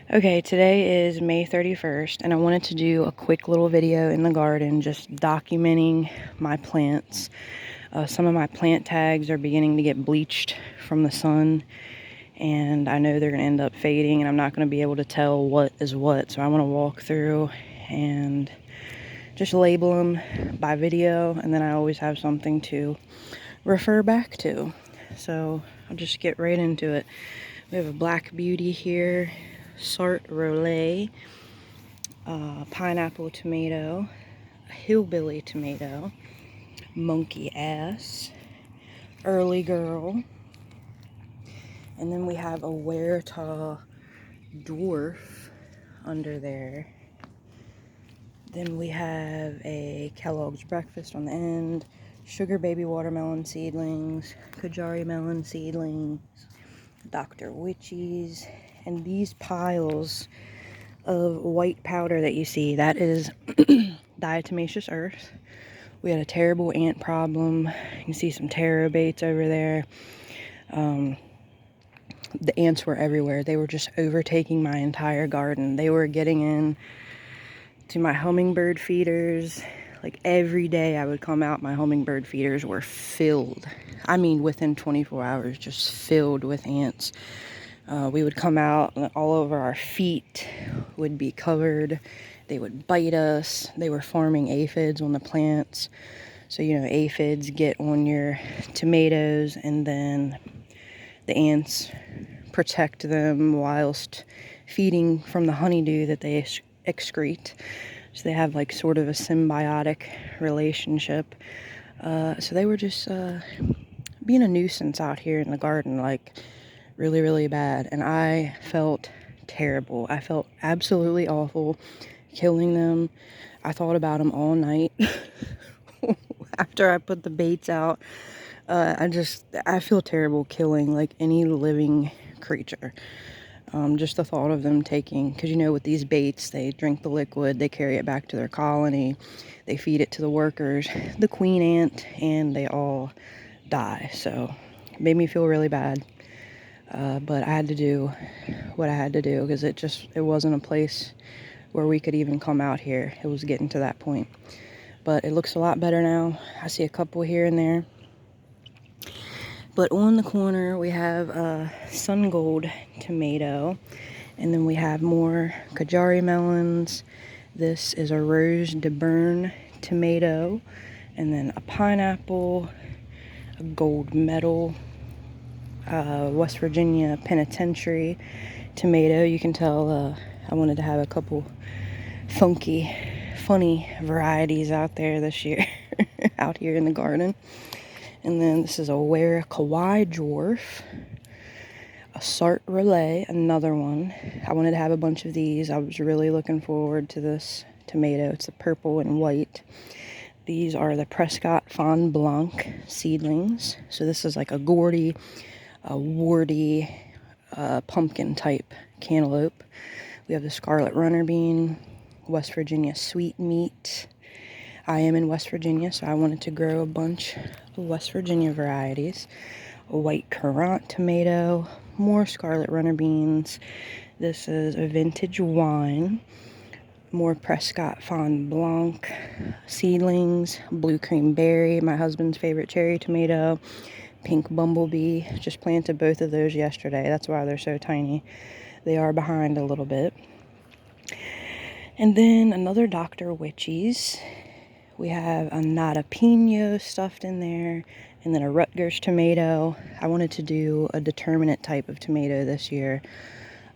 Okay, today is May 31st, and I wanted to do a quick little video in the garden just documenting my plants. Some of my plant tags are beginning to get bleached from the sun, and I know they're going to end up fading, and I'm not going to be able to tell what is what, so I want to walk through and just label them by video, and then I always have something to refer back to. So I'll just get right into it. We have a Black Beauty here, Sartre Rollet, pineapple tomato, a hillbilly tomato, monkey ass, early girl, and then we have a Wertha dwarf under there. Then we have a Kellogg's breakfast on the end, sugar baby watermelon seedlings, Kajari melon seedlings, Dr. Witchies, and these piles of white powder that you see, that is diatomaceous earth. We had a terrible ant problem. You can see some taro baits over there. The ants were everywhere. They were just overtaking my entire garden. They were getting in to my hummingbird feeders. Like every day I would come out, my hummingbird feeders were filled. I mean, within 24 hours, just filled with ants. We would come out and all over our feet would be covered. They would bite us. They were forming aphids on the plants. So, you know, aphids get on your tomatoes, and then the ants protect them whilst feeding from the honeydew that they excrete. So they have like sort of a symbiotic relationship. So they were just being a nuisance out here in the garden, like really, really bad. And I felt terrible. I felt absolutely awful killing them. I thought about them all night. After I put the baits out, I feel terrible killing like any living creature. Just the thought of them taking, because you know with these baits, they drink the liquid, they carry it back to their colony, they feed it to the workers, the queen ant, and they all die. So it made me feel really bad. But I had to do what I had to do, because it wasn't a place where we could even come out here. It was getting to that point. But it looks a lot better now. I see a couple here and there. But on the corner we have a Sun Gold tomato, and then we have more Kajari melons. This is a Rose de Bern tomato, and then a pineapple, a gold medal, West Virginia penitentiary tomato. You can tell I wanted to have a couple funny varieties out there this year, out here in the garden. And then this is a Ware Kauai dwarf, a Sartre Relay, another one. I wanted to have a bunch of these. I was really looking forward to this tomato. It's a purple and white. These are the Prescott Fond Blanc seedlings. So this is like a gourdy, a warty, pumpkin type cantaloupe. We have the Scarlet Runner Bean, West Virginia Sweet Meat. I am in West Virginia, so I wanted to grow a bunch of West Virginia varieties. A white currant tomato, more Scarlet Runner beans. This is a vintage wine. More Prescott Fond Blanc seedlings, blue cream berry, my husband's favorite cherry tomato, pink bumblebee. Just planted both of those yesterday. That's why they're so tiny. They are behind a little bit. And then another Dr. Witchies. We have a Nata Pino stuffed in there, and then a Rutgers tomato. I wanted to do a determinate type of tomato this year.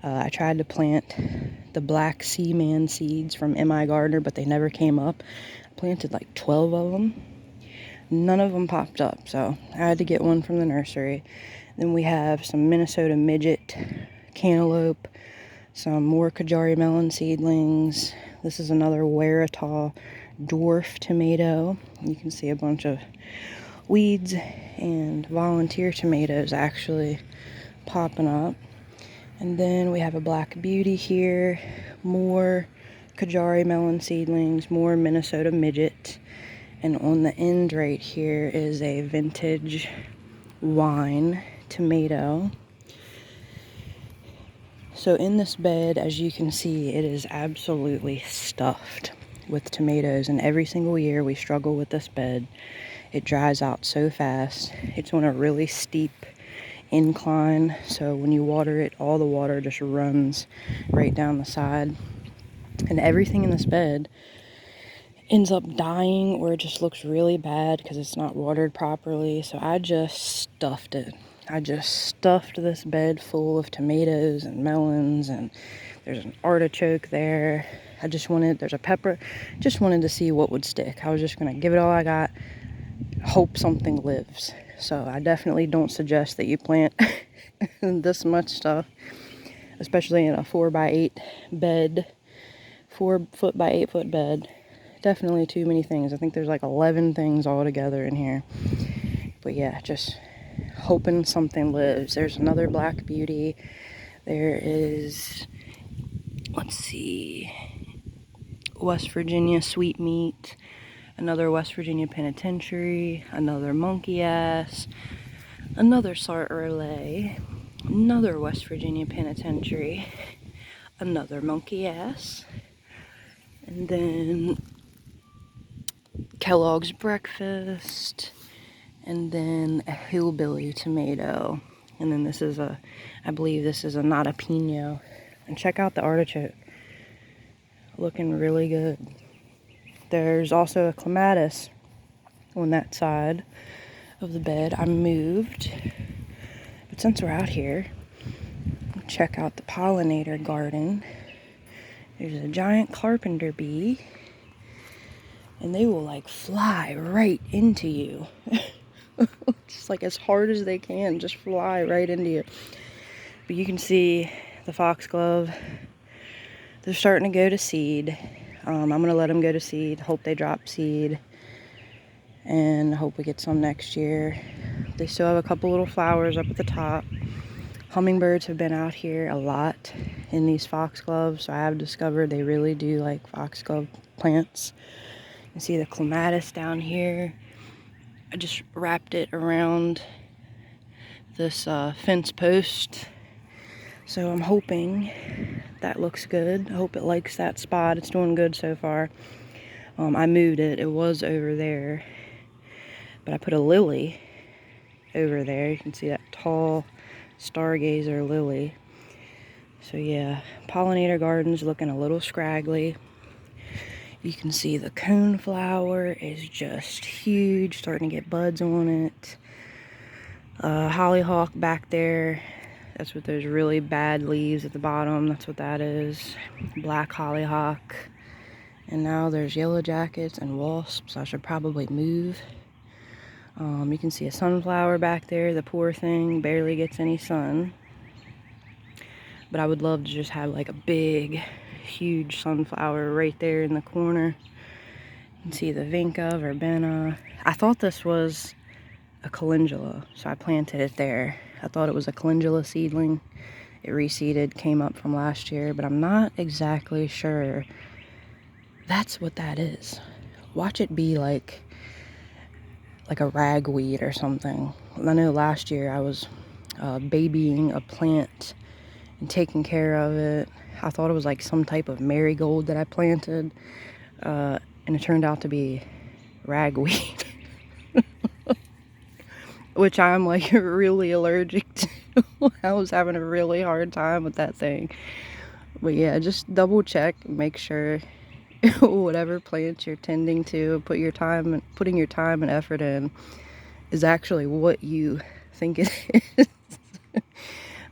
I tried to plant the Black Seaman seeds from M.I. Gardner, but they never came up. I planted like 12 of them. None of them popped up, so I had to get one from the nursery. Then we have some Minnesota Midget cantaloupe, some more Kajari melon seedlings. This is another Wertha dwarf tomato. You can see a bunch of weeds and volunteer tomatoes actually popping up. And then we have a Black Beauty here, more Kajari melon seedlings, more Minnesota Midget, and on the end right here is a vintage wine tomato. So in this bed, as you can see, it is absolutely stuffed with tomatoes, and every single year we struggle with this bed. It dries out so fast. It's on a really steep incline, so when you water it, all the water just runs right down the side, and everything in this bed ends up dying, or it just looks really bad because it's not watered properly. So I just stuffed it. I just stuffed this bed full of tomatoes and melons, and there's an artichoke there. There's a pepper. Just wanted to see what would stick. I was just gonna give it all I got, hope something lives. So I definitely don't suggest that you plant this much stuff, especially in a 4x8 bed, 4 foot by 8 foot bed. Definitely too many things. I think there's like 11 things all together in here. But yeah, just hoping something lives. There's another Black Beauty. There is, let's see, West Virginia Sweet Meat, another West Virginia Penitentiary, another Monkey Ass, another Sartre Relay, another West Virginia Penitentiary, another Monkey Ass, and then Kellogg's Breakfast, and then a Hillbilly Tomato, and then this is I believe this is a Nata Pino. And check out the artichoke, looking really good. There's also a clematis on that side of the bed. I moved, but since we're out here, check out the pollinator garden. There's a giant carpenter bee, and they will like fly right into you. Just like as hard as they can, just fly right into you. But you can see the foxglove, they're starting to go to seed. I'm gonna let them go to seed, hope they drop seed, and hope we get some next year. They still have a couple little flowers up at the top. Hummingbirds have been out here a lot in these foxgloves, so I have discovered they really do like foxglove plants. You see the clematis down here. I just wrapped it around this fence post, so I'm hoping that looks good. I hope it likes that spot. It's doing good so far. I moved it. It was over there, but I put a lily over there. You can see that tall stargazer lily. So yeah, pollinator garden's looking a little scraggly. You can see the coneflower is just huge, starting to get buds on it. Hollyhock back there, that's what those really bad leaves at the bottom, that's what that is. Black hollyhock. And now there's yellow jackets and wasps. I should probably move. You can see a sunflower back there. The poor thing barely gets any sun. But I would love to just have like a big, huge sunflower right there in the corner. You can see the vinca, verbena. I thought this was a calendula, so I planted it there. I thought it was a calendula seedling. It reseeded, came up from last year, but I'm not exactly sure that's what that is. Watch it be like a ragweed or something. I know last year I was babying a plant and taking care of it. I thought it was like some type of marigold that I planted, and it turned out to be ragweed, which I'm like really allergic to. I was having a really hard time with that thing. But yeah, just double check, make sure whatever plants you're tending to, putting your time and effort in is actually what you think it is.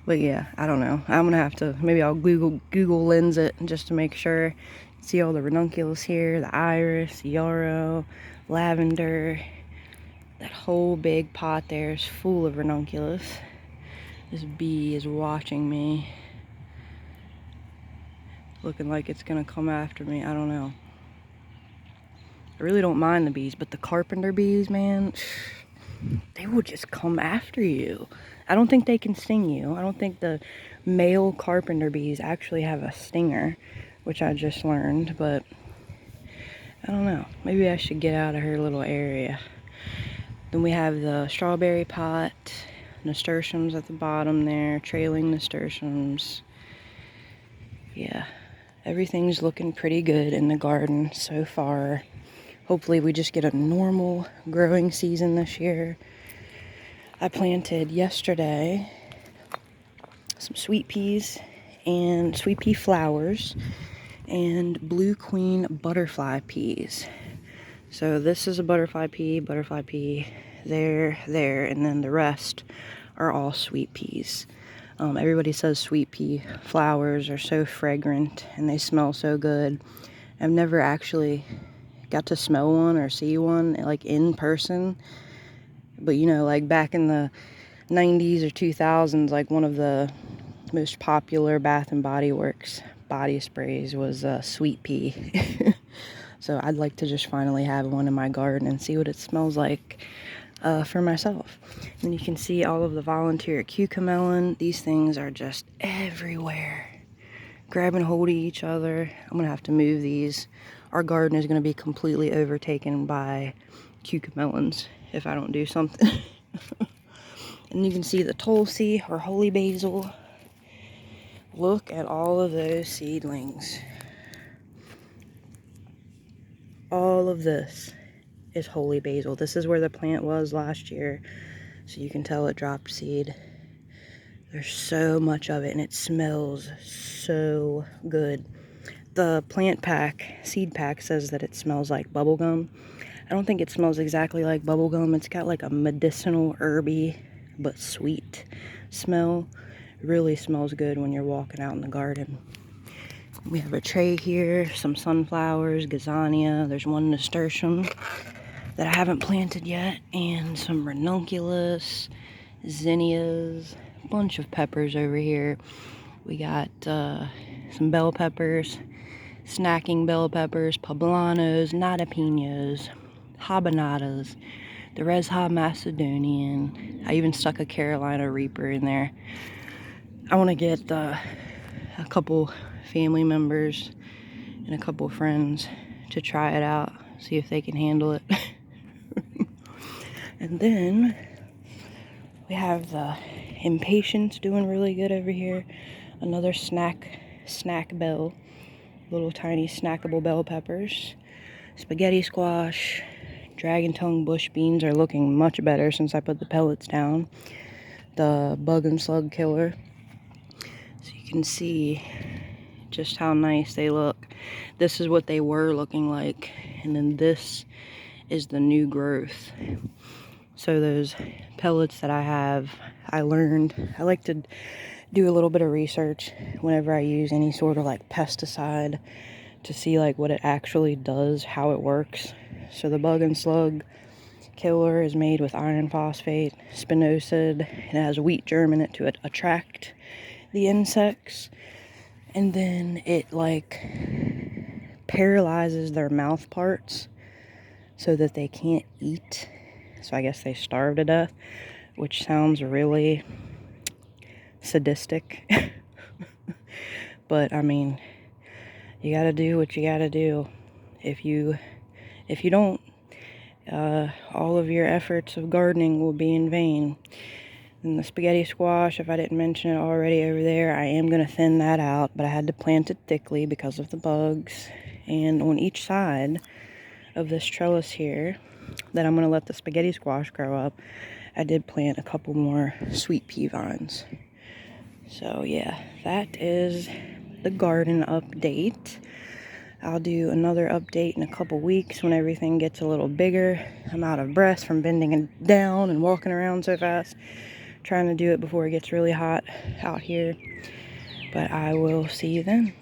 But yeah, I don't know. I'm gonna have to, maybe I'll Google lens it just to make sure. See all the ranunculus here, the iris, yarrow, lavender. That whole big pot there is full of ranunculus. This bee is watching me, looking like it's gonna come after me. I don't know. I really don't mind the bees, but the carpenter bees, man, they will just come after you. I don't think they can sting you. I don't think the male carpenter bees actually have a stinger, which I just learned, but I don't know. Maybe I should get out of her little area. Then we have the strawberry pot, nasturtiums at the bottom there, trailing nasturtiums. yeah, everything's looking pretty good in the garden so far. Hopefully we just get a normal growing season this year. I planted yesterday some sweet peas and sweet pea flowers and blue queen butterfly peas. So this is a butterfly pea, there, and then the rest are all sweet peas. Everybody says sweet pea flowers are so fragrant and they smell so good. I've never actually got to smell one or see one like in person, but you know, like back in the 90s or 2000s, like one of the most popular Bath and Body Works body sprays was sweet pea. So I'd like to just finally have one in my garden and see what it smells like for myself. And you can see all of the volunteer cucamelon. These things are just everywhere, grabbing hold of each other. I'm gonna have to move these. Our garden is gonna be completely overtaken by cucamelons if I don't do something. And you can see the tulsi or holy basil. Look at all of those seedlings. All of this is holy basil. This is where the plant was last year, so you can tell it dropped seed. There's so much of it and it smells so good. The plant pack, seed pack, says that it smells like bubblegum. I don't think it smells exactly like bubblegum. It's got like a medicinal, herby, but sweet smell. It really smells good when you're walking out in the garden. We have a tray here, some sunflowers, gazania. There's one nasturtium that I haven't planted yet, and some ranunculus, zinnias, a bunch of peppers over here. We got some bell peppers, snacking bell peppers, poblanos, nadapinos, habanadas, the Resha Macedonian. I even stuck a Carolina Reaper in there. I want to get a couple family members and a couple friends to try it out, see if they can handle it. And then we have the impatiens doing really good over here. Another snack bell, little tiny snackable bell peppers. Spaghetti squash, dragon tongue bush beans are looking much better since I put the pellets down. The bug and slug killer. So you can see just how nice they look. This is what they were looking like, and then this is the new growth. So those pellets that I have, I learned, I like to do a little bit of research whenever I use any sort of like pesticide to see like what it actually does, how it works. So the bug and slug killer is made with iron phosphate, spinosad. It has wheat germ in it to attract the insects. And then it like paralyzes their mouth parts so that they can't eat. So I guess they starve to death, which sounds really sadistic. But I mean, you gotta do what you gotta do. If you don't, all of your efforts of gardening will be in vain. And the spaghetti squash, if I didn't mention it already over there, I am going to thin that out, but I had to plant it thickly because of the bugs. And on each side of this trellis here that I'm going to let the spaghetti squash grow up, I did plant a couple more sweet pea vines. So yeah, that is the garden update. I'll do another update in a couple weeks when everything gets a little bigger. I'm out of breath from bending down and walking around so fast, trying to do it before it gets really hot out here. But I will see you then.